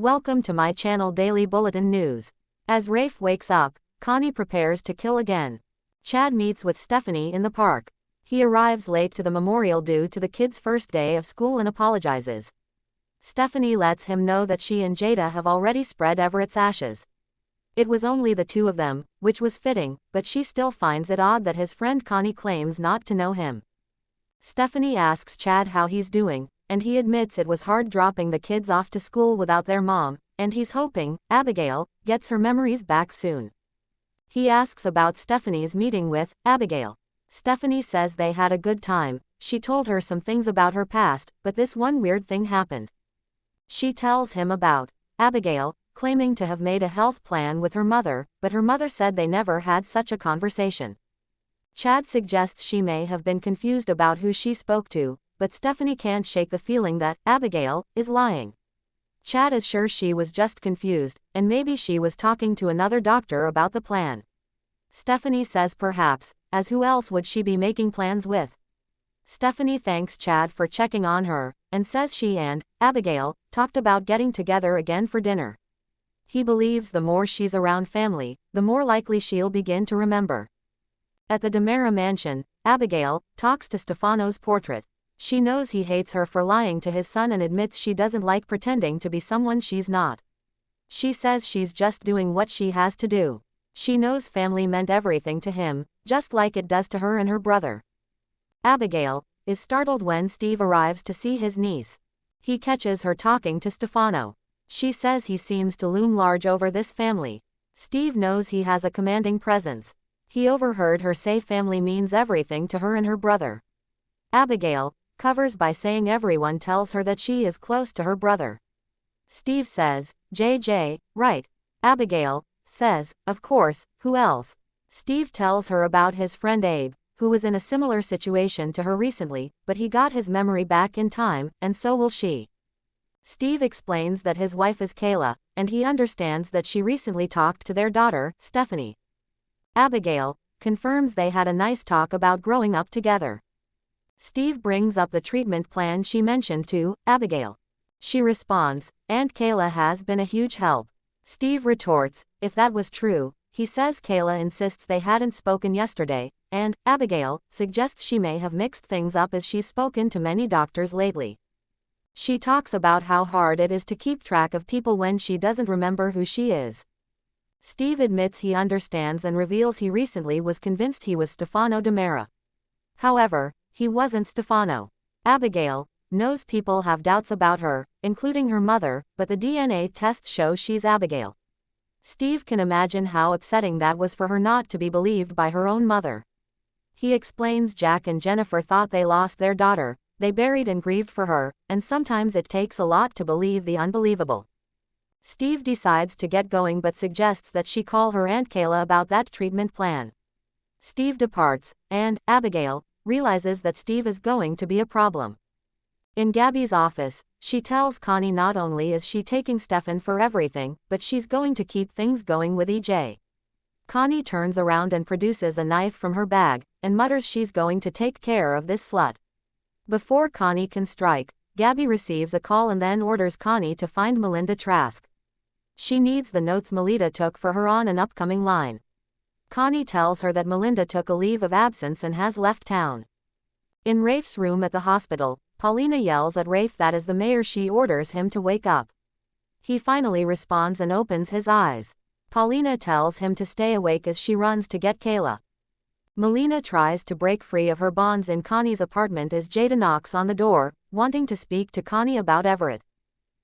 Welcome to my channel Daily Bulletin News. As Rafe wakes up, Connie prepares to kill again. Chad meets with Stephanie in the park. He arrives late to the memorial due to the kid's first day of school and apologizes. Stephanie lets him know that she and Jada have already spread Everett's ashes. It was only the two of them, which was fitting, but she still finds it odd that his friend Connie claims not to know him. Stephanie asks Chad how he's doing, and he admits it was hard dropping the kids off to school without their mom, and he's hoping Abigail gets her memories back soon. He asks about Stephanie's meeting with Abigail. Stephanie says they had a good time. She told her some things about her past, but this one weird thing happened. She tells him about Abigail claiming to have made a health plan with her mother, but her mother said they never had such a conversation. Chad suggests she may have been confused about who she spoke to, but Stephanie can't shake the feeling that Abigail is lying. Chad is sure she was just confused, and maybe she was talking to another doctor about the plan. Stephanie says perhaps, as who else would she be making plans with? Stephanie thanks Chad for checking on her, and says she and Abigail talked about getting together again for dinner. He believes the more she's around family, the more likely she'll begin to remember. At the DeMera mansion, Abigail talks to Stefano's portrait. She knows he hates her for lying to his son and admits she doesn't like pretending to be someone she's not. She says she's just doing what she has to do. She knows family meant everything to him, just like it does to her and her brother. Abigail is startled when Steve arrives to see his niece. He catches her talking to Stefano. She says he seems to loom large over this family. Steve knows he has a commanding presence. He overheard her say family means everything to her and her brother. Abigail covers by saying everyone tells her that she is close to her brother. Steve says, JJ, right. Abigail says, of course, who else? Steve tells her about his friend Abe, who was in a similar situation to her recently, but he got his memory back in time, and so will she. Steve explains that his wife is Kayla, and he understands that she recently talked to their daughter, Stephanie. Abigail confirms they had a nice talk about growing up together. Steve brings up the treatment plan she mentioned to Abigail. She responds, Aunt Kayla has been a huge help. Steve retorts, if that was true, he says Kayla insists they hadn't spoken yesterday, and Abigail suggests she may have mixed things up as she's spoken to many doctors lately. She talks about how hard it is to keep track of people when she doesn't remember who she is. Steve admits he understands and reveals he recently was convinced he was Stefano DeMera. However, he wasn't Stefano. Abigail knows people have doubts about her, including her mother, but the DNA tests show she's Abigail. Steve can imagine how upsetting that was for her not to be believed by her own mother. He explains Jack and Jennifer thought they lost their daughter, they buried and grieved for her, and sometimes it takes a lot to believe the unbelievable. Steve decides to get going but suggests that she call her Aunt Kayla about that treatment plan. Steve departs, and Abigail realizes that Steve is going to be a problem. In Gabby's office, she tells Connie not only is she taking Stefan for everything, but she's going to keep things going with EJ. Connie turns around and produces a knife from her bag, and mutters she's going to take care of this slut. Before Connie can strike, Gabby receives a call and then orders Connie to find Melinda Trask. She needs the notes Melita took for her on an upcoming line. Connie tells her that Melinda took a leave of absence and has left town. In Rafe's room at the hospital, Paulina yells at Rafe that as the mayor she orders him to wake up. He finally responds and opens his eyes. Paulina tells him to stay awake as she runs to get Kayla. Melina tries to break free of her bonds in Connie's apartment as Jada knocks on the door, wanting to speak to Connie about Everett.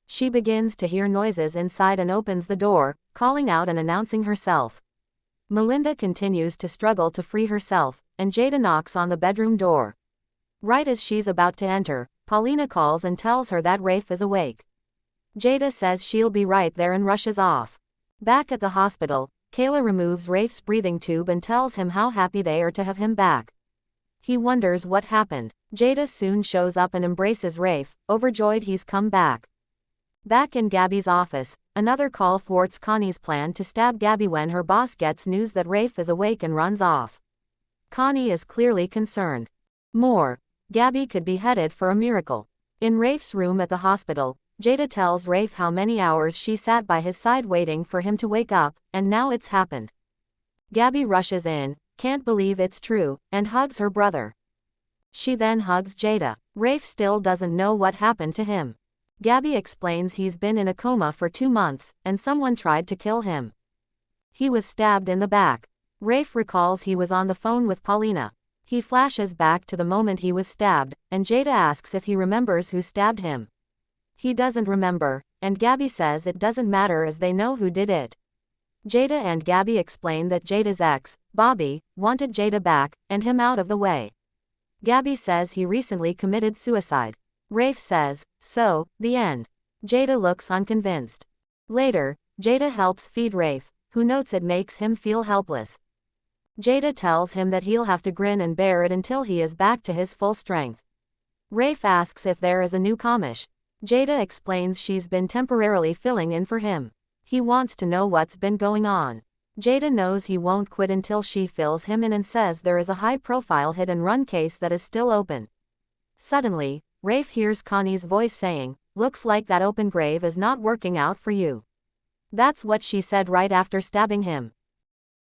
She begins to hear noises inside and opens the door, calling out and announcing herself. Melinda continues to struggle to free herself, and Jada knocks on the bedroom door. Right as she's about to enter, Paulina calls and tells her that Rafe is awake. Jada says she'll be right there and rushes off. Back at the hospital, Kayla removes Rafe's breathing tube and tells him how happy they are to have him back. He wonders what happened. Jada soon shows up and embraces Rafe, overjoyed he's come back. Back in Gabby's office, another call thwarts Connie's plan to stab Gabby when her boss gets news that Rafe is awake and runs off. Connie is clearly concerned. More. Gabby could be headed for a miracle. In Rafe's room at the hospital, Jada tells Rafe how many hours she sat by his side waiting for him to wake up, and now it's happened. Gabby rushes in, can't believe it's true, and hugs her brother. She then hugs Jada. Rafe still doesn't know what happened to him. Gabby explains he's been in a coma for 2 months, and someone tried to kill him. He was stabbed in the back. Rafe recalls he was on the phone with Paulina. He flashes back to the moment he was stabbed, and Jada asks if he remembers who stabbed him. He doesn't remember, and Gabby says it doesn't matter as they know who did it. Jada and Gabby explain that Jada's ex, Bobby, wanted Jada back, and him out of the way. Gabby says he recently committed suicide. Rafe says, so, the end. Jada looks unconvinced. Later, Jada helps feed Rafe, who notes it makes him feel helpless. Jada tells him that he'll have to grin and bear it until he is back to his full strength. Rafe asks if there is a new commish. Jada explains she's been temporarily filling in for him. He wants to know what's been going on. Jada knows he won't quit until she fills him in and says there is a high-profile hit-and-run case that is still open. Suddenly, Rafe hears Connie's voice saying, "Looks like that open grave is not working out for you." That's what she said right after stabbing him.